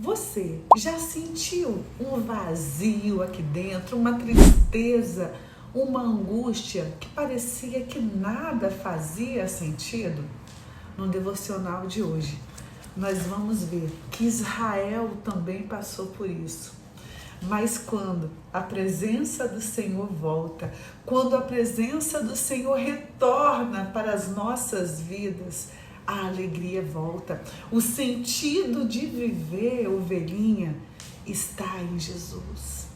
Você já sentiu um vazio aqui dentro, uma tristeza, uma angústia que parecia que nada fazia sentido? No devocional de hoje, nós vamos ver que Israel também passou por isso. Mas quando a presença do Senhor volta, quando a presença do Senhor retorna para as nossas vidas, a alegria volta. O sentido de viver, ovelhinha, está em Jesus.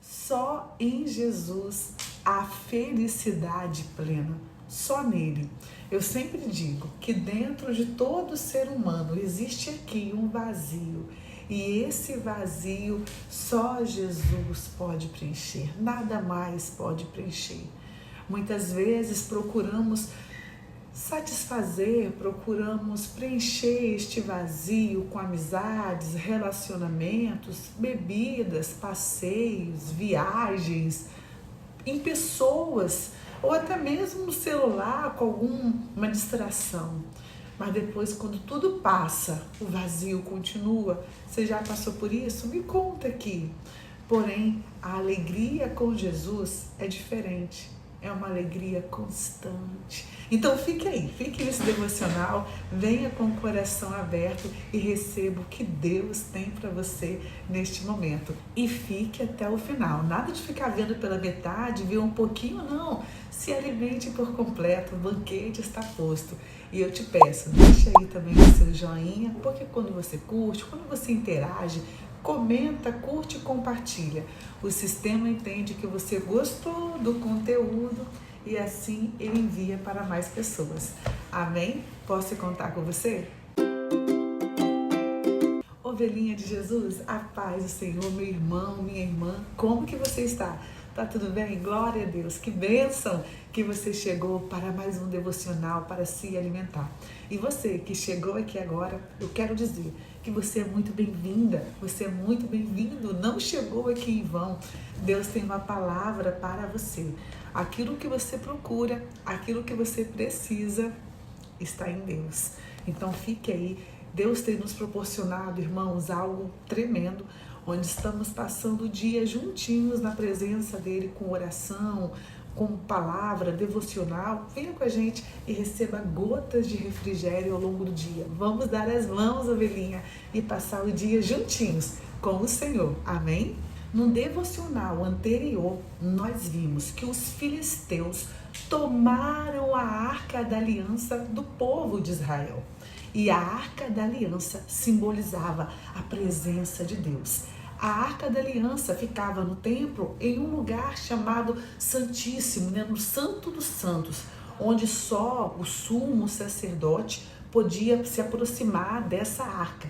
Só em Jesus há felicidade plena. Só nele. Eu sempre digo que dentro de todo ser humano existe aqui um vazio. E esse vazio só Jesus pode preencher. Nada mais pode preencher. Muitas vezes procuramos satisfazer, procuramos preencher este vazio com amizades, relacionamentos, bebidas, passeios, viagens, em pessoas, ou até mesmo no celular com alguma distração. Mas depois, quando tudo passa, o vazio continua. Você já passou por isso? Me conta aqui. Porém, a alegria com Jesus é diferente. É uma alegria constante. Então fique aí, fique nesse devocional, venha com o coração aberto e receba o que Deus tem para você neste momento. E fique até o final. Nada de ficar vendo pela metade, ver um pouquinho, não. Se alimente por completo, o banquete está posto. E eu te peço, deixa aí também o seu joinha, porque quando você curte, quando você interage, comenta, curte e compartilha. O sistema entende que você gostou do conteúdo e assim ele envia para mais pessoas. Amém? Posso contar com você? Ovelhinha de Jesus, a paz do Senhor, meu irmão, minha irmã, como que você está? Tá tudo bem? Glória a Deus, que bênção que você chegou para mais um devocional para se alimentar. E você que chegou aqui agora, eu quero dizer que você é muito bem-vinda, você é muito bem-vindo, não chegou aqui em vão. Deus tem uma palavra para você. Aquilo que você procura, aquilo que você precisa, está em Deus. Então fique aí. Deus tem nos proporcionado, irmãos, algo tremendo, onde estamos passando o dia juntinhos na presença dele, com oração, com palavra, devocional. Venha com a gente e receba gotas de refrigério ao longo do dia. Vamos dar as mãos, ovelhinha, e passar o dia juntinhos com o Senhor. Amém? No devocional anterior, nós vimos que os filisteus tomaram a arca da aliança do povo de Israel. E a arca da aliança simbolizava a presença de Deus. A arca da aliança ficava no templo em um lugar chamado Santíssimo, no Santo dos Santos, onde só o sumo sacerdote podia se aproximar dessa arca.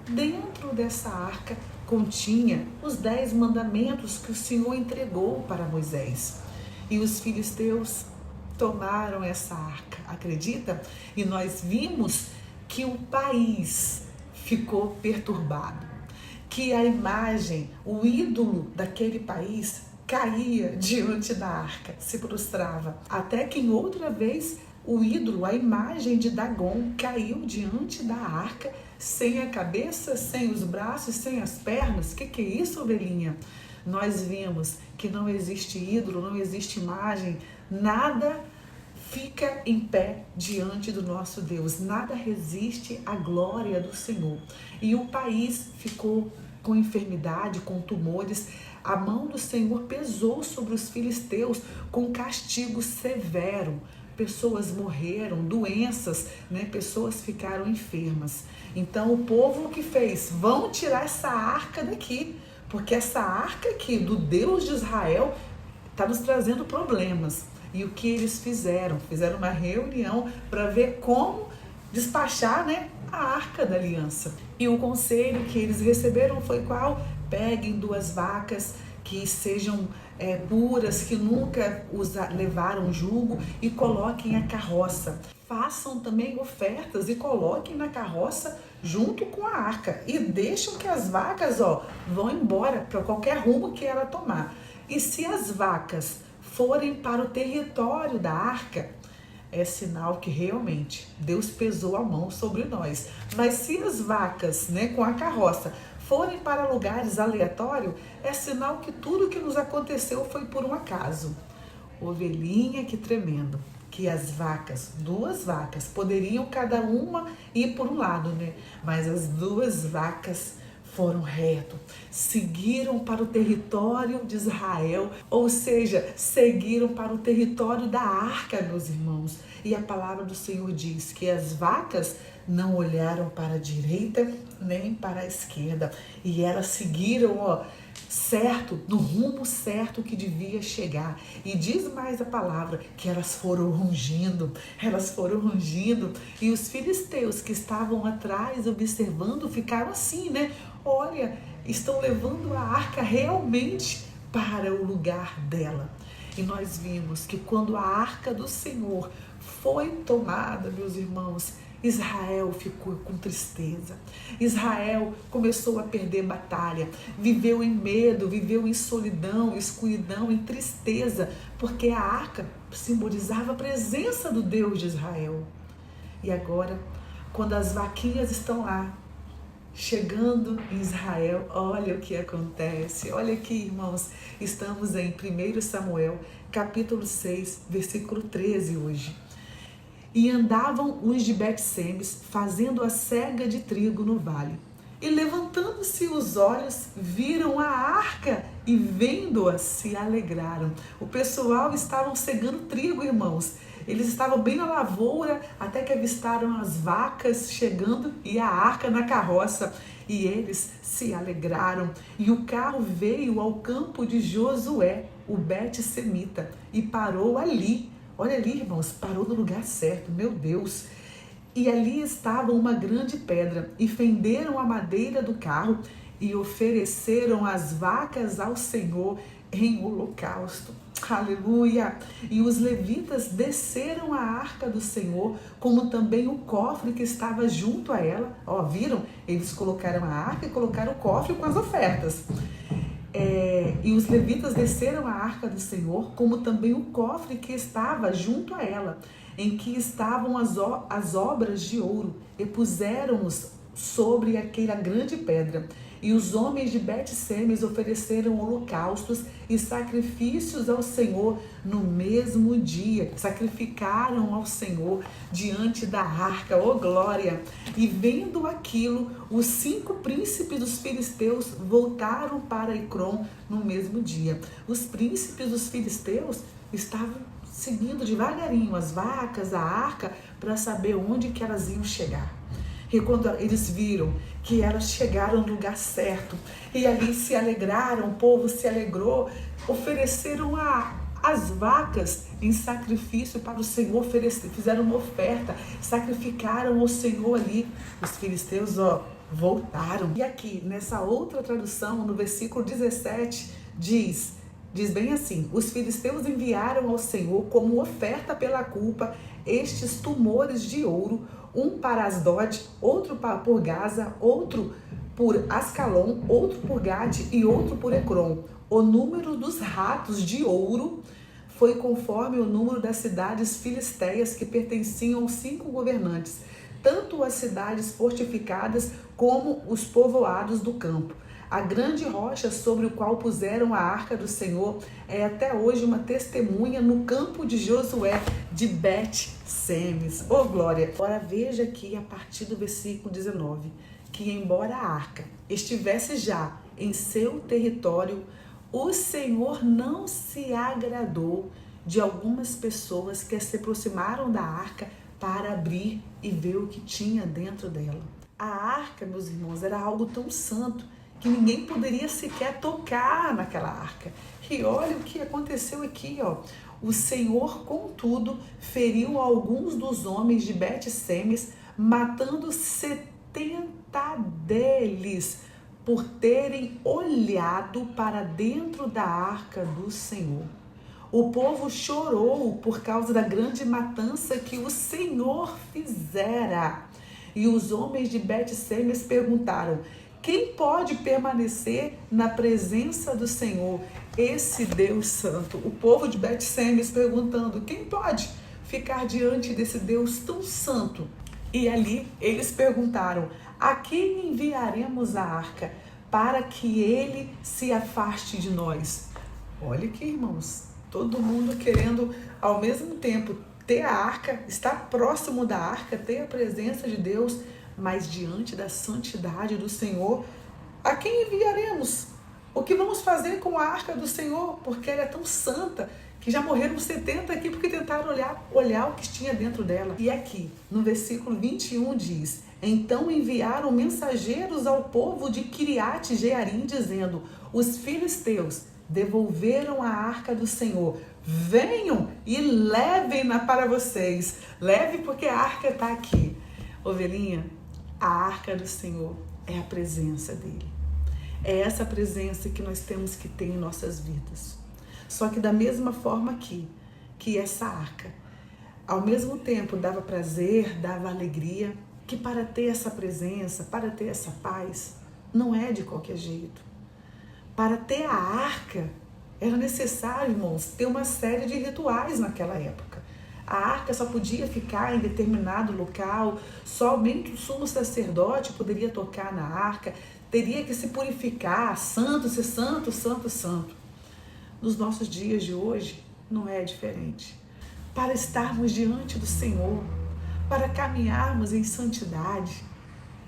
Dentro dessa arca continha os 10 mandamentos que o Senhor entregou para Moisés. E os filisteus tomaram essa arca, acredita? E nós vimos que o país ficou perturbado, que a imagem, o ídolo daquele país caía diante da arca, se prostrava, até que em outra vez o ídolo, a imagem de Dagon, caiu diante da arca, sem a cabeça, sem os braços, sem as pernas. Que é isso, ovelhinha? Nós vimos que não existe ídolo, não existe imagem, nada fica em pé diante do nosso Deus, nada resiste à glória do Senhor. E o país ficou com enfermidade, com tumores. A mão do Senhor pesou sobre os filisteus com castigo severo. Pessoas morreram, doenças, pessoas ficaram enfermas. Então o povo o que fez? Vão tirar essa arca daqui, porque essa arca aqui do Deus de Israel está nos trazendo problemas. E o que eles fizeram? Fizeram uma reunião para ver como despachar, a arca da aliança. E o conselho que eles receberam foi qual? Peguem 2 vacas que sejam puras, que nunca levaram jugo, e coloquem a carroça. Façam também ofertas e coloquem na carroça junto com a arca. E deixam que as vacas vão embora para qualquer rumo que ela tomar. E se as vacas forem para o território da arca, é sinal que realmente Deus pesou a mão sobre nós. Mas se as vacas, com a carroça, forem para lugares aleatórios, é sinal que tudo que nos aconteceu foi por um acaso. Ovelhinha, que tremendo. Que as vacas, 2 vacas, poderiam cada uma ir por um lado, né? Mas as 2 vacas foram reto, seguiram para o território de Israel, ou seja, seguiram para o território da arca, meus irmãos. E a palavra do Senhor diz que as vacas não olharam para a direita nem para a esquerda, e elas seguiram, certo, no rumo certo que devia chegar. E diz mais a palavra que elas foram rugindo, e os filisteus que estavam atrás observando ficaram assim, né? Olha, estão levando a arca realmente para o lugar dela. E nós vimos que quando a arca do Senhor foi tomada, meus irmãos, Israel ficou com tristeza. Israel começou a perder batalha, viveu em medo, viveu em solidão, escuridão, em tristeza, porque a arca simbolizava a presença do Deus de Israel. E agora, quando as vaquinhas estão lá, chegando em Israel, olha o que acontece. Olha aqui, irmãos, estamos em 1 Samuel, capítulo 6, versículo 13 hoje. E andavam os de Bet-Semes, fazendo a cega de trigo no vale. E levantando-se os olhos, viram a arca e vendo-a, se alegraram. O pessoal estavam cegando trigo, irmãos. Eles estavam bem na lavoura, até que avistaram as vacas chegando e a arca na carroça. E eles se alegraram. E o carro veio ao campo de Josué, o Bet-Semita, e parou ali. Olha ali, irmãos, parou no lugar certo, meu Deus. E ali estava uma grande pedra, e fenderam a madeira do carro, e ofereceram as vacas ao Senhor em holocausto. Aleluia! E os levitas desceram a arca do Senhor, como também o cofre que estava junto a ela. Viram? Eles colocaram a arca e colocaram o cofre com as ofertas. E os levitas desceram a arca do Senhor, como também o cofre que estava junto a ela, em que estavam as obras de ouro, e puseram-os sobre aquela grande pedra. E os homens de Bet-Semes ofereceram holocaustos e sacrifícios ao Senhor no mesmo dia. Sacrificaram ao Senhor diante da arca, glória! E vendo aquilo, os 5 príncipes dos filisteus voltaram para Ecrom no mesmo dia. Os príncipes dos filisteus estavam seguindo devagarinho as vacas, a arca, para saber onde que elas iam chegar. E quando eles viram que elas chegaram no lugar certo, e ali se alegraram, o povo se alegrou, ofereceram as vacas em sacrifício para o Senhor, fizeram uma oferta, sacrificaram ao Senhor ali. Os filisteus, voltaram. E aqui, nessa outra tradução, no versículo 17, diz bem assim: os filisteus enviaram ao Senhor como oferta pela culpa estes tumores de ouro, um para Asdod, outro por Gaza, outro por Ascalon, outro por Gate e outro por Ecrom. O número dos ratos de ouro foi conforme o número das cidades filisteias que pertenciam aos 5 governantes, tanto as cidades fortificadas como os povoados do campo. A grande rocha sobre o qual puseram a arca do Senhor é até hoje uma testemunha no campo de Josué de Bet-Semes. Glória! Agora veja aqui a partir do versículo 19, que embora a arca estivesse já em seu território, o Senhor não se agradou de algumas pessoas que se aproximaram da arca para abrir e ver o que tinha dentro dela. A arca, meus irmãos, era algo tão santo que ninguém poderia sequer tocar naquela arca. E olha o que aconteceu aqui, O Senhor, contudo, feriu alguns dos homens de Bet-Semes, matando 70 deles, por terem olhado para dentro da arca do Senhor. O povo chorou por causa da grande matança que o Senhor fizera. E os homens de Bet-Semes perguntaram: quem pode permanecer na presença do Senhor, esse Deus santo? O povo de Bet-Semes perguntando: quem pode ficar diante desse Deus tão santo? E ali eles perguntaram: a quem enviaremos a arca? para que ele se afaste de nós. Olha aqui, irmãos, todo mundo querendo ao mesmo tempo ter a arca, estar próximo da arca, ter a presença de Deus, mas diante da santidade do Senhor, a quem enviaremos? O que vamos fazer com a arca do Senhor? Porque ela é tão santa que já morreram 70 aqui porque tentaram olhar o que tinha dentro dela. E aqui, no versículo 21 diz: então enviaram mensageiros ao povo de Kiriat Jearim, dizendo: os filisteus devolveram a arca do Senhor. Venham e levem-na para vocês. Leve porque a arca está aqui. Ovelhinha, a arca do Senhor é a presença dele. É essa presença que nós temos que ter em nossas vidas. Só que da mesma forma que essa arca, ao mesmo tempo dava prazer, dava alegria, que para ter essa presença, para ter essa paz, não é de qualquer jeito. Para ter a arca, era necessário, irmãos, ter uma série de rituais naquela época. A arca só podia ficar em determinado local, somente o sumo sacerdote poderia tocar na arca, teria que se purificar, santo, ser santo, santo, santo. Nos nossos dias de hoje, não é diferente. Para estarmos diante do Senhor, para caminharmos em santidade,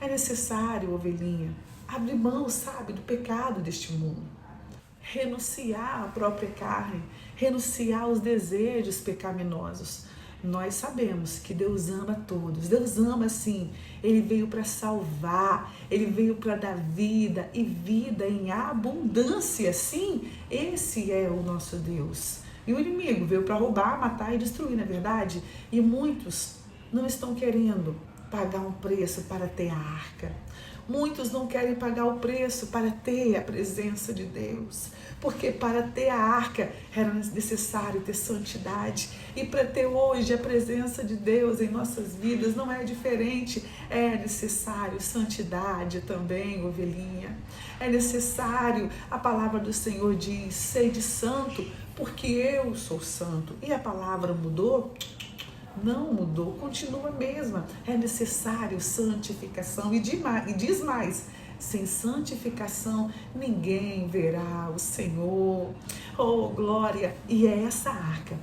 é necessário, ovelhinha, abrir mão, sabe, do pecado deste mundo. Renunciar à própria carne, renunciar aos desejos pecaminosos. Nós sabemos que Deus ama todos, Deus ama sim, Ele veio para salvar, Ele veio para dar vida e vida em abundância, sim, esse é o nosso Deus. E o inimigo veio para roubar, matar e destruir, não é verdade? E muitos não estão querendo pagar um preço para ter a arca. Muitos não querem pagar o preço para ter a presença de Deus, porque para ter a arca era necessário ter santidade, e para ter hoje a presença de Deus em nossas vidas não é diferente, é necessário santidade também, ovelhinha, é necessário, a palavra do Senhor diz, sede santo, porque eu sou santo, e a palavra mudou? Não mudou, continua a mesma. É necessário santificação. E diz mais, sem santificação ninguém verá o Senhor. Oh, glória! E é essa arca.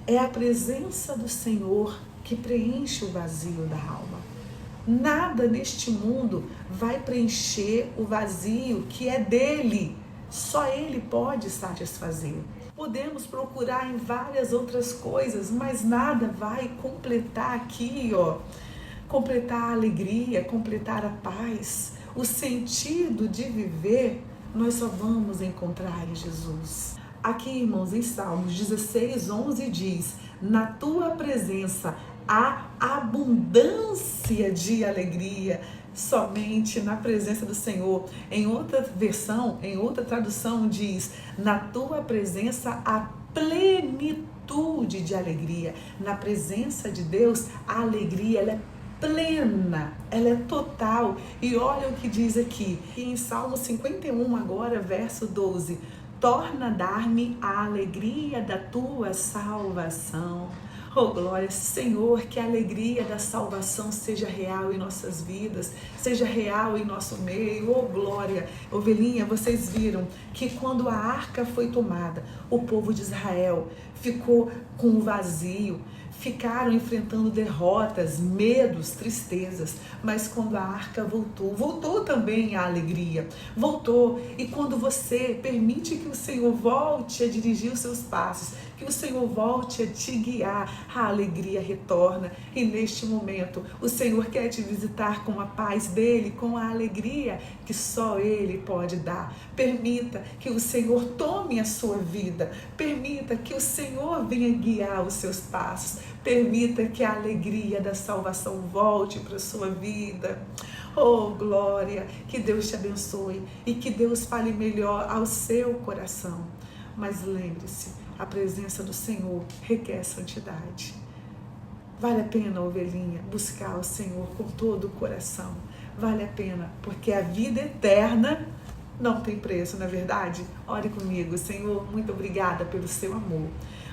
É a presença do Senhor que preenche o vazio da alma. Nada neste mundo vai preencher o vazio que é dele. Só ele pode satisfazer. Podemos procurar em várias outras coisas, mas nada vai completar aqui, completar a alegria, completar a paz, o sentido de viver, nós só vamos encontrar em Jesus. Aqui, irmãos, em Salmos 16:11 diz: na tua presença há abundância de alegria. Somente na presença do Senhor. Em outra versão, em outra tradução diz: na tua presença há plenitude de alegria. Na presença de Deus, a alegria ela é plena, ela é total. E olha o que diz aqui, em Salmo 51 agora, verso 12: torna a dar-me a alegria da tua salvação. Oh, glória, Senhor, que a alegria da salvação seja real em nossas vidas, seja real em nosso meio. Oh, glória. Ovelhinha, vocês viram que quando a arca foi tomada, o povo de Israel ficou com um vazio, ficaram enfrentando derrotas, medos, tristezas, mas quando a arca voltou também a alegria, voltou. E quando você permite que o Senhor volte a dirigir os seus passos, que o Senhor volte a te guiar, a alegria retorna. E neste momento, o Senhor quer te visitar com a paz dele, com a alegria que só ele pode dar. Permita que o Senhor tome a sua vida, permita que o Senhor venha guiar os seus passos, permita que a alegria da salvação volte para a sua vida. Oh, glória, que Deus te abençoe e que Deus fale melhor ao seu coração. Mas lembre-se, a presença do Senhor requer santidade. Vale a pena, ovelhinha, buscar o Senhor com todo o coração. Vale a pena, porque a vida eterna não tem preço, não é verdade? Ore comigo. Senhor, muito obrigada pelo seu amor.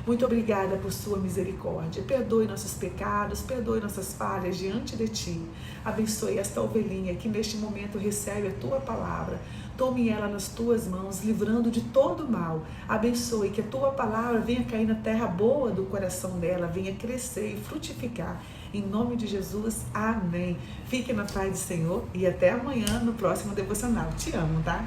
Muito obrigada por sua misericórdia. Perdoe nossos pecados, perdoe nossas falhas diante de ti. Abençoe esta ovelhinha que neste momento recebe a tua palavra. Tome ela nas tuas mãos, livrando de todo mal. Abençoe, que a tua palavra venha cair na terra boa do coração dela, venha crescer e frutificar. Em nome de Jesus, amém. Fique na paz do Senhor e até amanhã no próximo devocional. Te amo, tá?